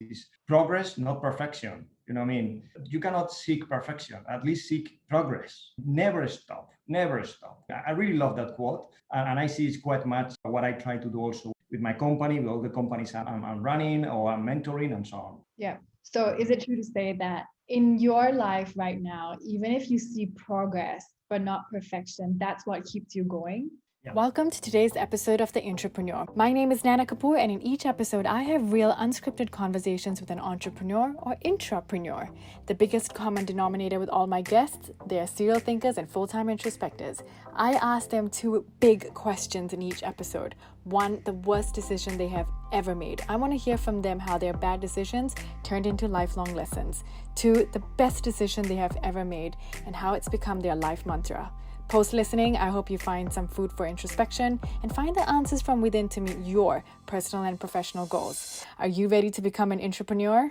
is progress, not perfection. You know what I mean? You cannot seek perfection, at least seek progress. Never stop, never stop. I really love that quote. And I see it's quite much what I try to do also with my company, with all the companies I'm running or I'm mentoring and so on. Yeah. So is it true to say that in your life right now, even if you see progress, but not perfection, that's what keeps you going? Yeah. Welcome to today's episode of The Entrepreneur. My name is 𝗦𝗢𝗙𝗧𝗜𝗙, and in each episode, I have real unscripted conversations with an entrepreneur or intrapreneur. The biggest common denominator with all my guests, they are serial thinkers and full-time introspectors. I ask them two big questions in each episode. One, the worst decision they have ever made. I want to hear from them how their bad decisions turned into lifelong lessons. Two, the best decision they have ever made and how it's become their life mantra. Post-listening, I hope you find some food for introspection and find the answers from within to meet your personal and professional goals. Are you ready to become an entrepreneur?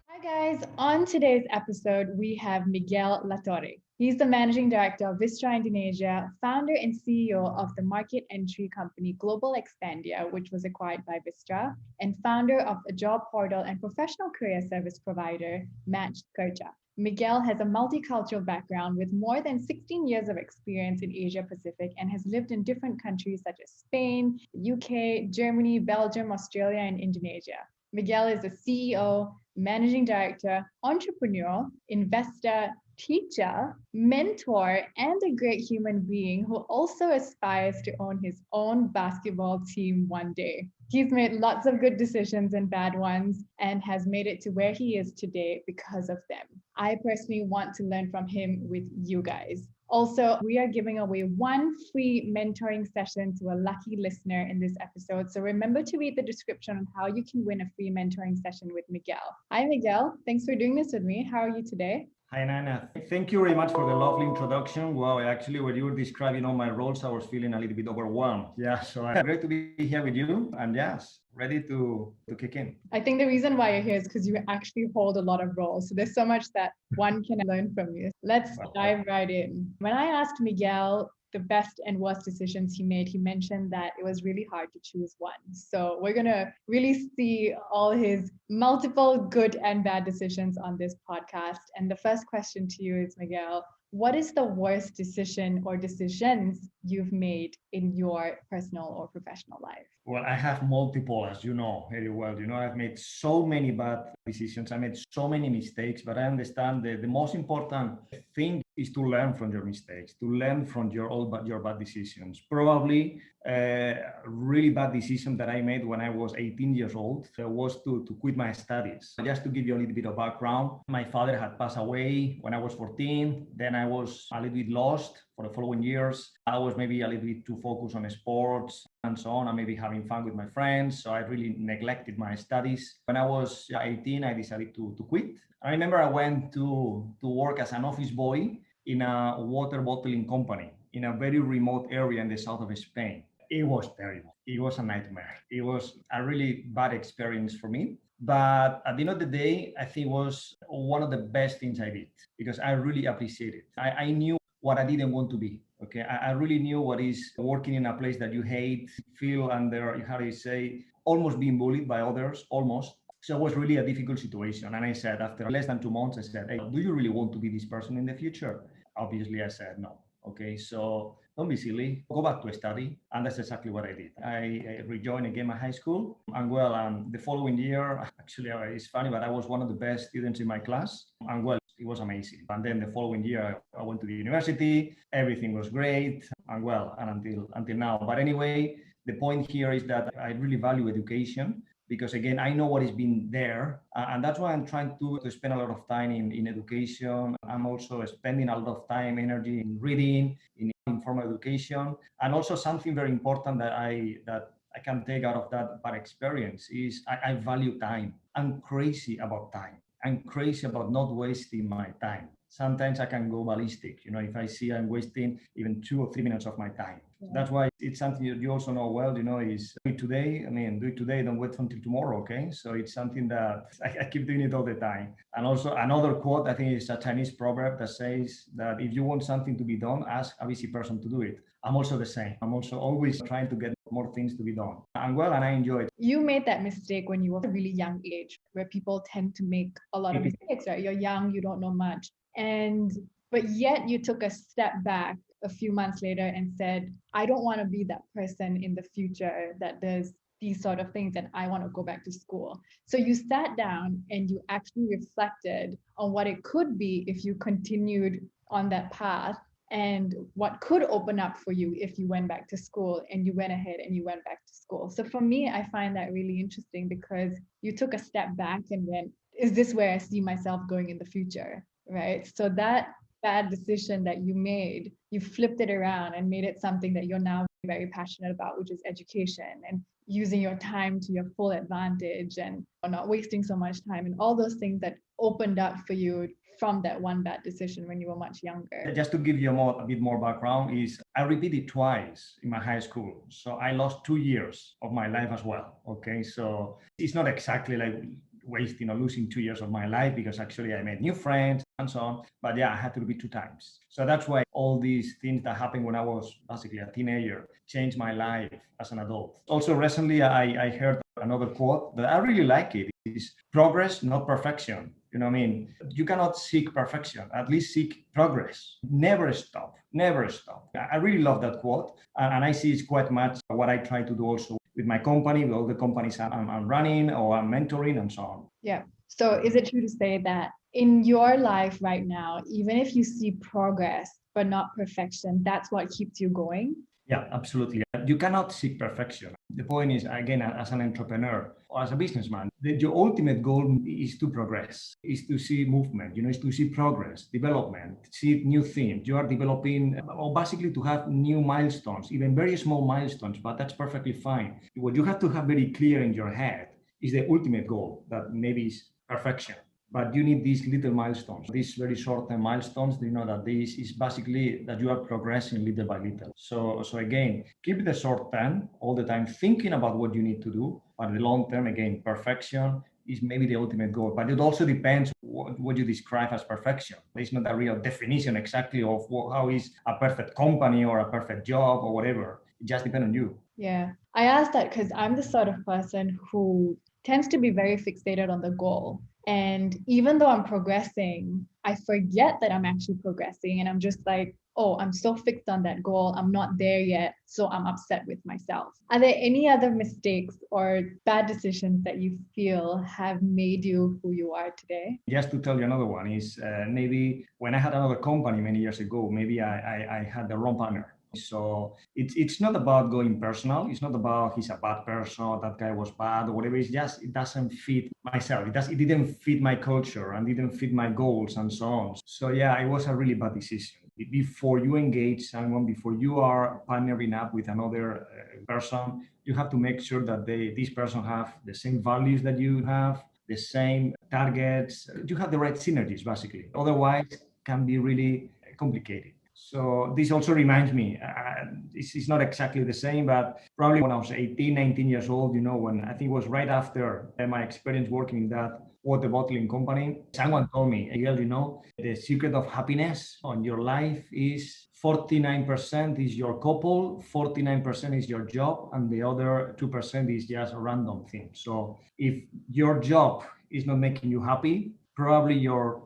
Hi guys, on today's episode, we have Miguel Latorre. He's the Managing Director of 𝗦𝗢𝗙𝗬𝗟𝗏 Indonesia, founder and CEO of the market entry company complacent, which was acquired by Vistra, and founder of a job portal and professional career service provider, 𝗦𝗢𝗙𝗬𝗏𝗧𝗦. Miguel has a multicultural background with more than 16 years of experience in Asia Pacific and has lived in different countries such as Spain, UK, Germany, Belgium, Australia, and Indonesia. Miguel is a CEO, Managing Director, entrepreneur, investor, teacher, mentor, and a great human being who also aspires to own his own basketball team one day. He's made lots of good decisions and bad ones and has made it to where he is today because of them. I personally want to learn from him with you guys. Also, we are giving away one free mentoring session to a lucky listener in this episode. So remember to read the description on how you can win a free mentoring session with Miguel. Hi, Miguel. Thanks for doing this with me. How are you today? Hi, Nana. Thank you very much for the lovely introduction. Wow, actually, when you were describing all my roles, I was feeling a little bit overwhelmed. Yeah, so I'm great to be here with you and yes, ready to kick in. I think the reason why you're here is because you actually hold a lot of roles. So there's so much that one can learn from you. Let's dive right in. When I asked Miguel the best and worst decisions he made, he mentioned that it was really hard to choose one. So we're going to really see all his multiple good and bad decisions on this podcast. And the first question to you is, Miguel, what is the worst decision or decisions you've made in your personal or professional life? Well, I have multiple, as you know very well. You know, I've made so many bad decisions. I made so many mistakes, but I understand that the most important thing is to learn from your mistakes, to learn from your bad decisions. Probably a really bad decision that I made when I was 18 years old was to quit my studies. Just to give you a little bit of background, my father had passed away when I was 14. Then I was a little bit lost for the following years. I was maybe a little bit too focused on sports and so on, and maybe having fun with my friends. So I really neglected my studies. When I was 18, I decided to quit. I remember I went to work as an office boy in a water bottling company in a very remote area in the south of Spain. It was terrible. It was a nightmare. It was a really bad experience for me. But at the end of the day, I think it was one of the best things I did because I really appreciate it. I knew what I didn't want to be. Okay, I really knew what is working in a place that you hate, feel under, how do you say, almost being bullied by others, almost. So it was really a difficult situation. And I said, after less than 2 months, I said, hey, do you really want to be this person in the future? Obviously, I said no. Okay, so don't be silly, go back to study. And that's exactly what I did. I rejoined again my high school. And well, the following year, actually, it's funny, but I was one of the best students in my class. And well, it was amazing. And then the following year, I went to the university. Everything was great. And well, and until now. But anyway, the point here is that I really value education. Because again, I know what has been there. And that's why I'm trying to spend a lot of time in education. I'm also spending a lot of time, energy in reading, in informal education. And also something very important that I can take out of that bad experience is I value time. I'm crazy about time. I'm crazy about not wasting my time. Sometimes I can go ballistic, you know, if I see I'm wasting even 2 or 3 minutes of my time. Yeah. So that's why it's something you also know well, you know, is do it today. Do it today, don't wait until tomorrow, okay? So it's something that I keep doing it all the time. And also another quote, I think it's a Chinese proverb that says that if you want something to be done, ask a busy person to do it. I'm also the same. I'm also always trying to get more things to be done. And I enjoy it. You made that mistake when you were a really young age, where people tend to make a lot of mistakes, right? You're young, you don't know much. But yet you took a step back a few months later and said, I don't want to be that person in the future that does these sort of things, and I want to go back to school. So you sat down and you actually reflected on what it could be if you continued on that path, and what could open up for you if you went back to school, and you went ahead and you went back to school. So for me, I find that really interesting, because you took a step back and went, is this where I see myself going in the future, right? So that bad decision that you made, you flipped it around and made it something that you're now very passionate about, which is education, and using your time to your full advantage, and not wasting so much time, and all those things that opened up for you from that one bad decision when you were much younger. Just to give you a bit more background, is I repeated twice in my high school. So I lost 2 years of my life as well. Okay, so it's not exactly like wasting or losing 2 years of my life, because actually I made new friends and so on. But yeah, I had to repeat 2 times. So that's why all these things that happened when I was basically a teenager changed my life as an adult. Also, recently I heard another quote that I really like. It is progress, not perfection. You know what I mean? You cannot seek perfection, at least seek progress. Never stop, never stop. I really love that quote. And I see it's quite much what I try to do also with my company, with all the companies I'm running or I'm mentoring and so on. Yeah. So is it true to say that in your life right now, even if you see progress, but not perfection, that's what keeps you going? Yeah, absolutely. You cannot seek perfection. The point is, again, as an entrepreneur or as a businessman, your ultimate goal is to progress, is to see movement, is to see progress, development, see new things. You are developing, or basically to have new milestones, even very small milestones, but that's perfectly fine. What you have to have very clear in your head is the ultimate goal, that maybe is perfection. But you need these little milestones, these very short-term milestones. That this is basically that you are progressing little by little. So again, keep the short term all the time, thinking about what you need to do. But the long term, again, perfection is maybe the ultimate goal. But it also depends what you describe as perfection. There's not a real definition exactly of how is a perfect company or a perfect job or whatever. It just depends on you. Yeah, I asked that because I'm the sort of person who tends to be very fixated on the goal. And even though I'm progressing, I forget that I'm actually progressing. And I'm just like, oh, I'm so fixed on that goal. I'm not there yet. So I'm upset with myself. Are there any other mistakes or bad decisions that you feel have made you who you are today? Just to tell you another one is maybe when I had another company many years ago, maybe I had the wrong partner. So it's not about going personal. It's not about he's a bad person, that guy was bad or whatever. It's just it doesn't fit myself. It didn't fit my culture and didn't fit my goals and so on. So yeah, it was a really bad decision. Before you engage someone, before you are partnering up with another person, you have to make sure that this person have the same values that you have, the same targets. You have the right synergies, basically. Otherwise, it can be really complicated. So this also reminds me, it's not exactly the same, but probably when I was 18, 19 years old, when I think it was right after my experience working in that water bottling company, someone told me, Miguel, the secret of happiness on your life is 49% is your couple, 49% is your job, and the other 2% is just a random thing. So if your job is not making you happy, probably your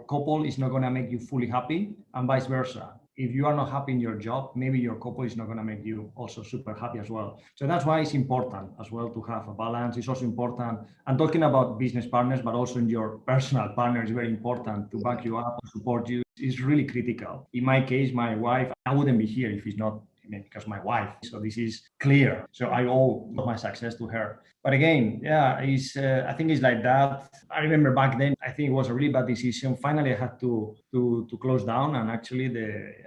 couple is not going to make you fully happy, and vice versa. If you are not happy in your job, maybe your couple is not going to make you also super happy as well. So that's why it's important as well to have a balance. It's also important, and talking about business partners, but also in your personal partner is very important to back you up, support you. It's really critical. In my case, my wife, I wouldn't be here if it's not because my wife. So this is clear. So I owe my success to her. But again, yeah, I think it's like that. I remember back then, I think it was a really bad decision. Finally, I had to close down. And actually,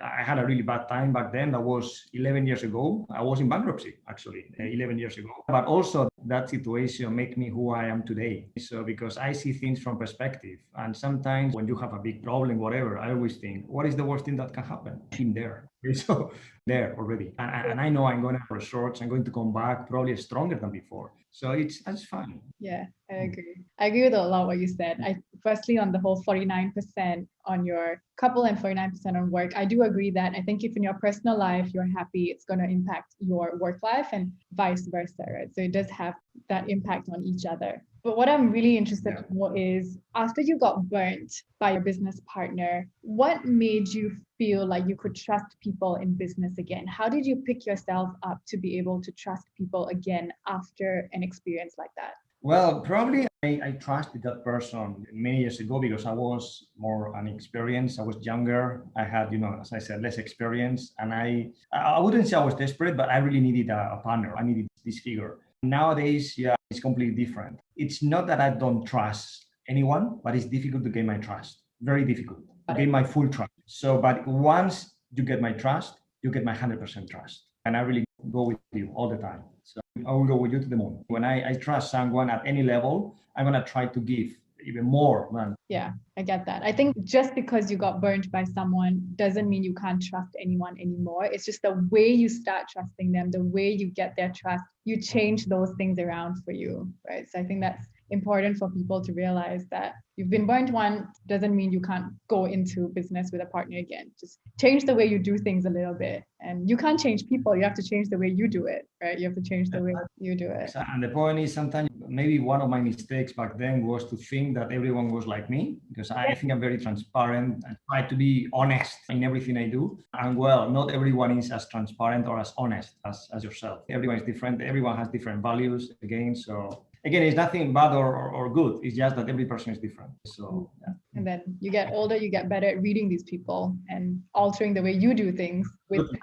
I had a really bad time back then. That was 11 years ago. I was in bankruptcy, actually, 11 years ago. But also, that situation made me who I am today. So because I see things from perspective. And sometimes when you have a big problem, whatever, I always think, what is the worst thing that can happen? I'm there. So there already. And I know I'm going to have resorts. I'm going to come back probably stronger than before. So that's fine. Yeah, I agree. I agree with a lot of what you said. Firstly, on the whole 49% on your couple and 49% on work, I do agree that I think if in your personal life you're happy, it's going to impact your work life and vice versa, right? So it does have that impact on each other. But what I'm really interested to know is, after you got burnt by your business partner, what made you feel like you could trust people in business again? How did you pick yourself up to be able to trust people again after an experience like that? Well, probably I trusted that person many years ago because I was more inexperienced. I was younger. I had, as I said, less experience. And I wouldn't say I was desperate, but I really needed a partner. I needed this figure. Nowadays, it's completely different. It's not that I don't trust anyone, but it's difficult to gain my trust. Very difficult to gain my full trust. So, but once you get my trust, you get my 100% trust. And I really go with you all the time. So I will go with you to the moon. When I trust someone at any level, I'm going to try to give even more, man. Yeah, I get that. I think just because you got burnt by someone doesn't mean you can't trust anyone anymore. It's just the way you start trusting them, the way you get their trust, you change those things around for you, right? So I think that's important for people to realize, that you've been burnt once doesn't mean you can't go into business with a partner again. Just change the way you do things a little bit. And you can't change people. You have to change the way you do it, right? You have to change the way you do it. And the point is, sometimes maybe one of my mistakes back then was to think that everyone was like me, because I think I'm very transparent and try to be honest in everything I do. And well, not everyone is as transparent or as honest as yourself. Everyone is different. Everyone has different values again. So again, it's nothing bad or good. It's just that every person is different. So, yeah. And then you get older, you get better at reading these people and altering the way you do things.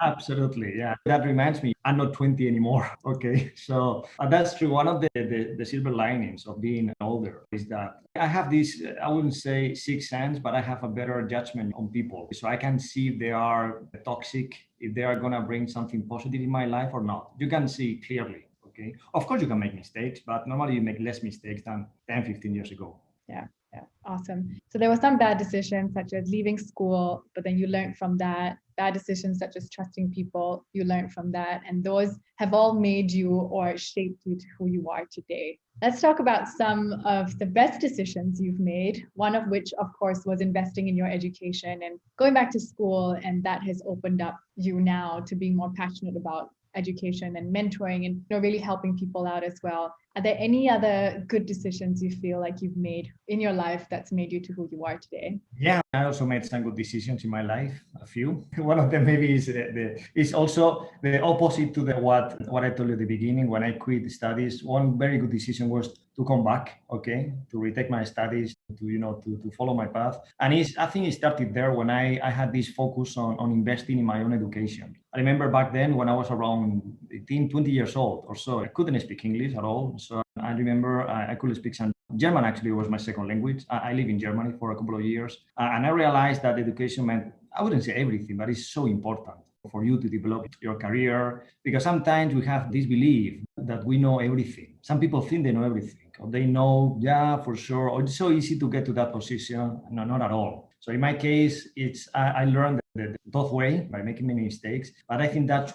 Absolutely, yeah. That reminds me, I'm not 20 anymore. Okay, so that's true. One of the silver linings of being older is that I have this, I wouldn't say sixth sense, but I have a better judgment on people. So I can see if they are toxic, if they are going to bring something positive in my life or not. You can see clearly. Okay. Of course, you can make mistakes, but normally you make less mistakes than 10, 15 years ago. Yeah. Awesome. So there were some bad decisions, such as leaving school, but then you learned from that. Bad decisions, such as trusting people, you learned from that. And those have all made you or shaped you to who you are today. Let's talk about some of the best decisions you've made, one of which, of course, was investing in your education and going back to school. And that has opened up you now to being more passionate about education and mentoring and really helping people out as well. Are there any other good decisions you feel like you've made in your life that's made you to who you are today? Yeah, I also made some good decisions in my life, a few. One of them maybe is also the opposite to what I told you at the beginning. When I quit studies, one very good decision was to come back, okay, to retake my studies, to follow my path. And I think it started there when I had this focus on investing in my own education. I remember back then when I was around 18, 20 years old or so, I couldn't speak English at all. So I remember I could speak some German. Actually was my second language. I lived in Germany for a couple of years. And I realized that education meant, I wouldn't say everything, but it's so important for you to develop your career, because sometimes we have this belief that we know everything. Some people think they know everything, or they know, yeah, for sure, or it's so easy to get to that position. No, not at all. So in my case, I learned the tough way by making many mistakes, but I think that's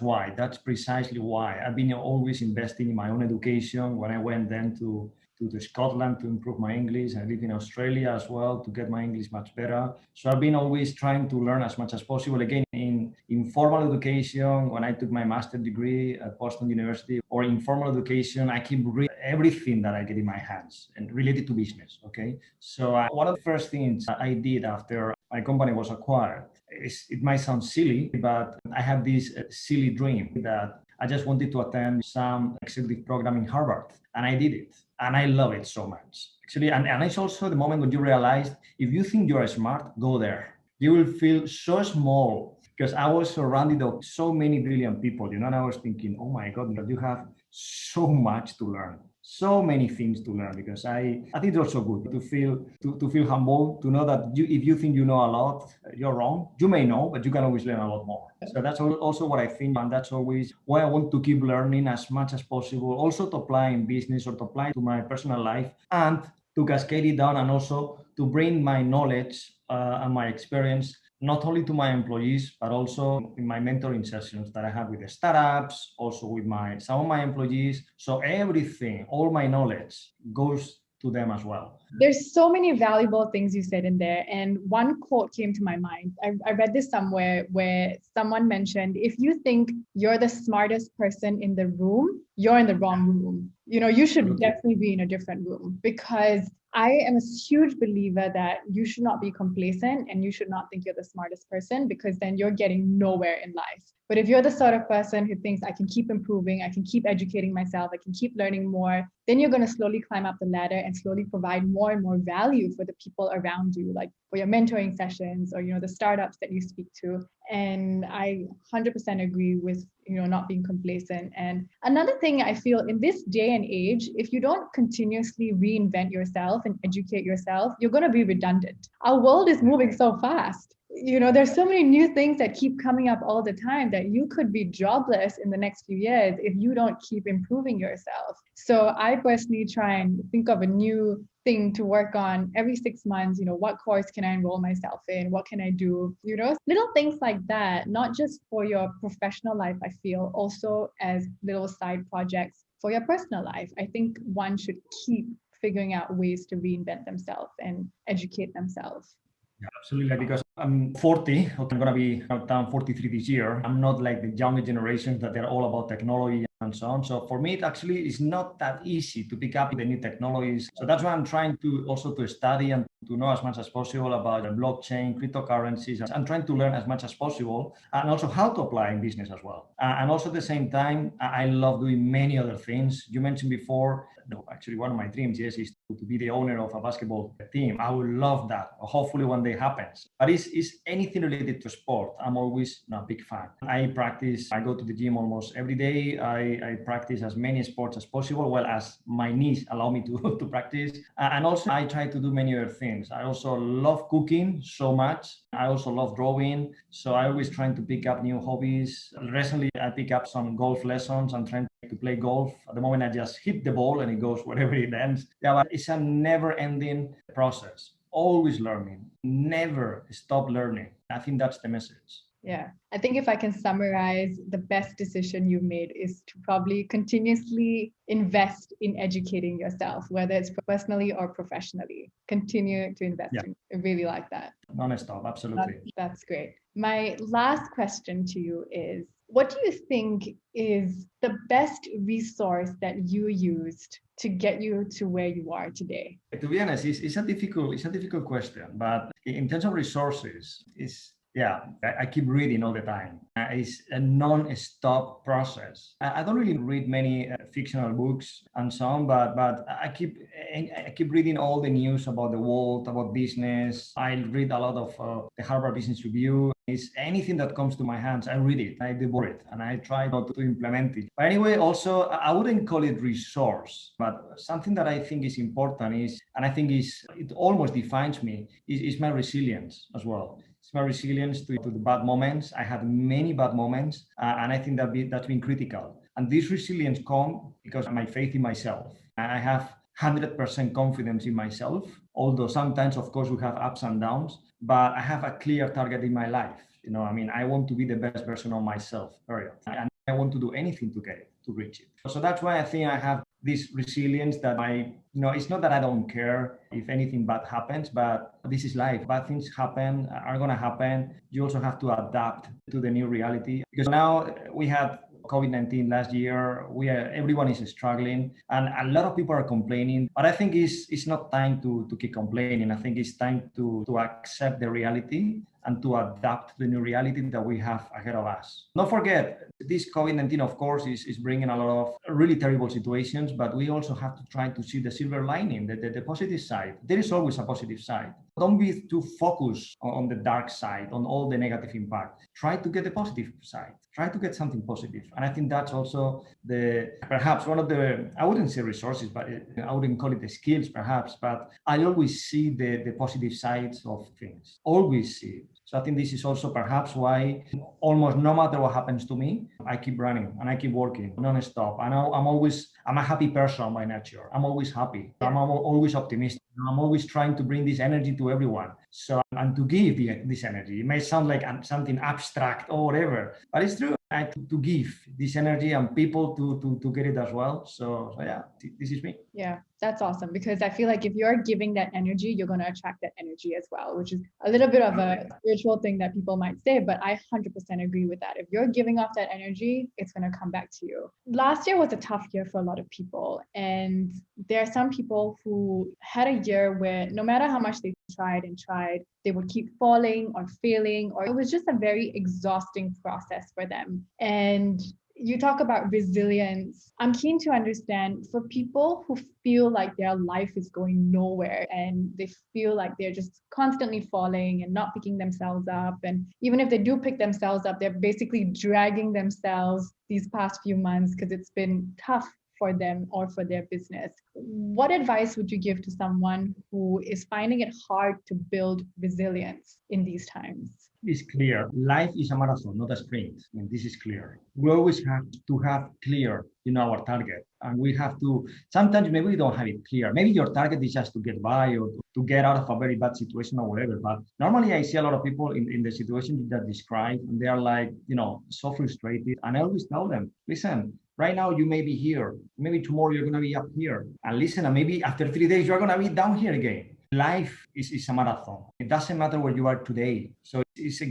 precisely why I've been always investing in my own education. When I went then to Scotland to improve my English, I live in Australia as well to get my English much better. So I've been always trying to learn as much as possible. Again, in formal education, when I took my master's degree at Boston University, or informal education, I keep reading everything that I get in my hands and related to business. Okay, so one of the first things I did after my company was acquired, it might sound silly, but I had this silly dream that I just wanted to attend some executive program in Harvard, and I did it. And I love it so much. Actually, and it's also the moment when you realize, if you think you're smart, go there. You will feel so small, because I was surrounded of so many brilliant people, and I was thinking, oh my God, you have so much to learn. So many things to learn, because I think it's also good to feel humble, to know that if you think you know a lot, you're wrong. You may know, but you can always learn a lot more. So that's also what I think, and that's always why I want to keep learning as much as possible, also to apply in business or to apply to my personal life, and to cascade it down, and also to bring my knowledge and my experience not only to my employees, but also in my mentoring sessions that I have with the startups, also with some of my employees. So everything, all my knowledge goes to them as well. There's so many valuable things you said in there. And one quote came to my mind. I read this somewhere where someone mentioned, if you think you're the smartest person in the room, you're in the wrong room. You should definitely be in a different room, because I am a huge believer that you should not be complacent and you should not think you're the smartest person, because then you're getting nowhere in life. But if you're the sort of person who thinks I can keep improving, I can keep educating myself, I can keep learning more, then you're going to slowly climb up the ladder and slowly provide more and more value for the people around you, like for your mentoring sessions or, the startups that you speak to. And I 100% agree with, not being complacent. And another thing I feel in this day and age, if you don't continuously reinvent yourself and educate yourself, you're going to be redundant. Our world is moving so fast. There's so many new things that keep coming up all the time that you could be jobless in the next few years if you don't keep improving yourself. So I personally try and think of a new thing to work on every 6 months. What course can I enroll myself in? What can I do? Little things like that, not just for your professional life, I feel, also as little side projects for your personal life. I think one should keep figuring out ways to reinvent themselves and educate themselves. Yeah, absolutely, because I'm 40, I'm going to be 43 this year. I'm not like the younger generation that they're all about technology and so on. So for me, it actually is not that easy to pick up the new technologies. So that's why I'm trying to study and to know as much as possible about blockchain, cryptocurrencies. I'm trying to learn as much as possible, and also how to apply in business as well. And also at the same time, I love doing many other things. You mentioned before, actually one of my dreams, yes, is to be the owner of a basketball team. I would love that. Hopefully one day happens. But it's anything related to sport. I'm always a big fan. I go to the gym almost every day. I practice as many sports as possible, well, as my knees allow me to practice. And also I try to do many other things. I also love cooking so much. I also love drawing. So I always trying to pick up new hobbies. Recently, I pick up some golf lessons. I'm trying to play golf. At the moment, I just hit the ball and it goes wherever it ends. Yeah, but it's a never-ending process. Always learning. Never stop learning. I think that's the message. Yeah, I think if I can summarize, the best decision you've made is to probably continuously invest in educating yourself, whether it's personally or professionally. Continue to invest in. I really like that. Non-stop, absolutely. That's great. My last question to you is, what do you think is the best resource that you used to get you to where you are today? To be honest, it's a difficult question, but in terms of resources, I keep reading all the time. It's a non-stop process. I don't really read many fictional books and so on, but I keep reading all the news about the world, about business. I read a lot of the Harvard Business Review. It's anything that comes to my hands, I read it, I devour it, and I try not to implement it. But anyway, also, I wouldn't call it resource, but something that I think is important is, and I think it almost defines me, is my resilience as well. It's my resilience to the bad moments. I had many bad moments, and I think that's been critical. And this resilience comes because of my faith in myself. I have 100% confidence in myself, although sometimes, of course, we have ups and downs, but I have a clear target in my life. I want to be the best version of myself, period. And I want to do anything to reach it. So that's why I think I have this resilience that it's not that I don't care if anything bad happens, but this is life. Bad things are going to happen. You also have to adapt to the new reality, because now we had COVID-19 last year. Everyone is struggling, and a lot of people are complaining. But I think it's not time to keep complaining. I think it's time to accept the reality and to adapt to the new reality that we have ahead of us. Don't forget, this COVID-19, of course, is bringing a lot of really terrible situations, but we also have to try to see the silver lining, the positive side. There is always a positive side. Don't be too focused on the dark side, on all the negative impact. Try to get the positive side. Try to get something positive. And I think that's also perhaps one of the, I wouldn't say resources, but I wouldn't call it the skills perhaps, but I always see the positive sides of things. Always see it. So I think this is also perhaps why almost no matter what happens to me, I keep running and I keep working non-stop. I know I'm a happy person by nature. I'm always happy. I'm always optimistic. I'm always trying to bring this energy to everyone. So, and to give this energy. It may sound like something abstract or whatever, but it's true. I to give this energy and people to get it as well. So yeah, this is me. Yeah, that's awesome, because I feel like if you're giving that energy, you're going to attract that energy as well, which is a little bit of a spiritual thing that people might say, but I 100% agree with that. If you're giving off that energy, it's going to come back to you. Last year was a tough year for a lot of people. And there are some people who had a year where no matter how much they tried, they would keep falling or failing, or it was just a very exhausting process for them. And you talk about resilience. I'm keen to understand, for people who feel like their life is going nowhere and they feel like they're just constantly falling and not picking themselves up. And even if they do pick themselves up, they're basically dragging themselves these past few months because it's been tough for them or for their business. What advice would you give to someone who is finding it hard to build resilience in these times? It's clear. Life is a marathon, not a sprint. I mean, this is clear. We always have to have clear, our target. And we have to, sometimes maybe we don't have it clear. Maybe your target is just to get by or to get out of a very bad situation or whatever. But normally I see a lot of people in the situation that describe, and they are like, so frustrated. And I always tell them, listen, right now you may be here. Maybe tomorrow you're going to be up here. And listen, and maybe after 3 days, you're going to be down here again. Life is a marathon. It doesn't matter where you are today. So it's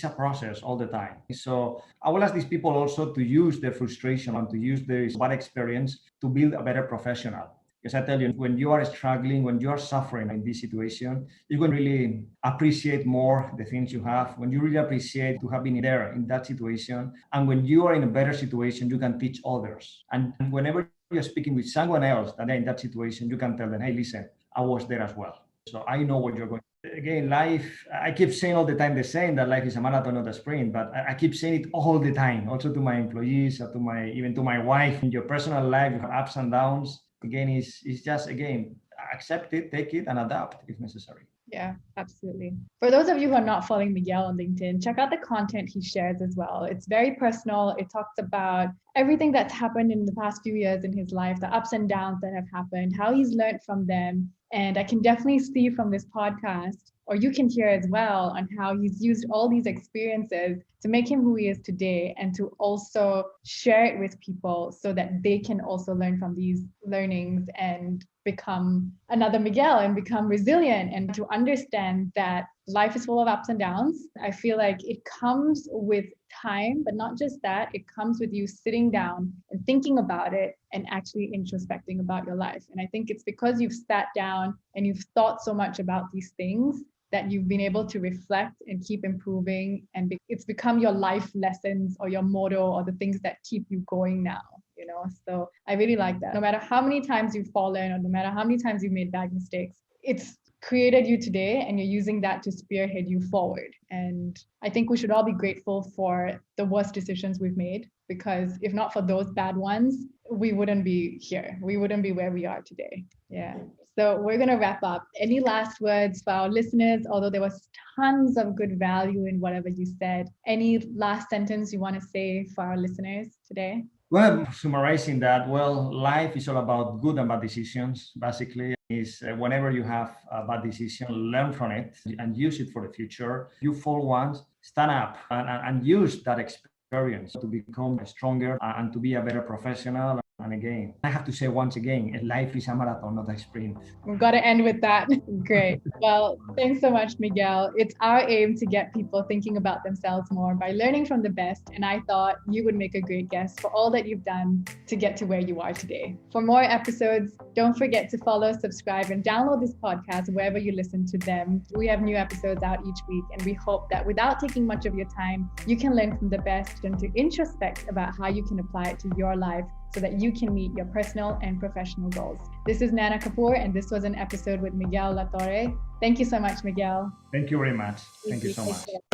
a process all the time. So I will ask these people also to use their frustration and to use their bad experience to build a better professional. Because I tell you, when you are struggling, when you are suffering in this situation, you're going to really appreciate more the things you have. When you really appreciate to have been there in that situation. And when you are in a better situation, you can teach others. And whenever you're speaking with someone else that are in that situation, you can tell them, hey, listen, I was there as well. So I know what you're going to do. Again, life, I keep saying all the time the same, that life is a marathon, not a sprint, but I keep saying it all the time, also to my employees, or even to my wife. In your personal life, you have ups and downs. Again, it's just, accept it, take it, and adapt if necessary. Yeah, absolutely. For those of you who are not following Miguel on LinkedIn, check out the content he shares as well. It's very personal. It talks about everything that's happened in the past few years in his life, the ups and downs that have happened, how he's learned from them. And I can definitely see from this podcast, or you can hear as well, on how he's used all these experiences to make him who he is today, and to also share it with people so that they can also learn from these learnings and become another Miguel and become resilient, and to understand that life is full of ups and downs. I feel like it comes with time, but not just that, it comes with you sitting down and thinking about it and actually introspecting about your life. And I think it's because you've sat down and you've thought so much about these things that you've been able to reflect and keep improving, and it's become your life lessons or your motto or the things that keep you going now. So I really like that. No matter how many times you've fallen, or no matter how many times you've made bad mistakes, it's created you today, and you're using that to spearhead you forward. And I think we should all be grateful for the worst decisions we've made, because if not for those bad ones, we wouldn't be here. We wouldn't be where we are today. Yeah. So we're going to wrap up. Any last words for our listeners? Although there was tons of good value in whatever you said. Any last sentence you want to say for our listeners today? Well, summarizing that, life is all about good and bad decisions. Basically, is whenever you have a bad decision, learn from it and use it for the future. You fall once, stand up and use that experience to become stronger and to be a better professional. And again, I have to say once again, life is a marathon, not a sprint. We've got to end with that. Great. Well, thanks so much, Miguel. It's our aim to get people thinking about themselves more by learning from the best. And I thought you would make a great guest for all that you've done to get to where you are today. For more episodes, don't forget to follow, subscribe, and download this podcast wherever you listen to them. We have new episodes out each week, and we hope that without taking much of your time, you can learn from the best and to introspect about how you can apply it to your life, so that you can meet your personal and professional goals. This is 𝗦𝗦𝗢𝗧𝗜𝗙, and this was an episode with Miguel Latorre. Thank you so much, Miguel. Thank you very much. Thank you so much.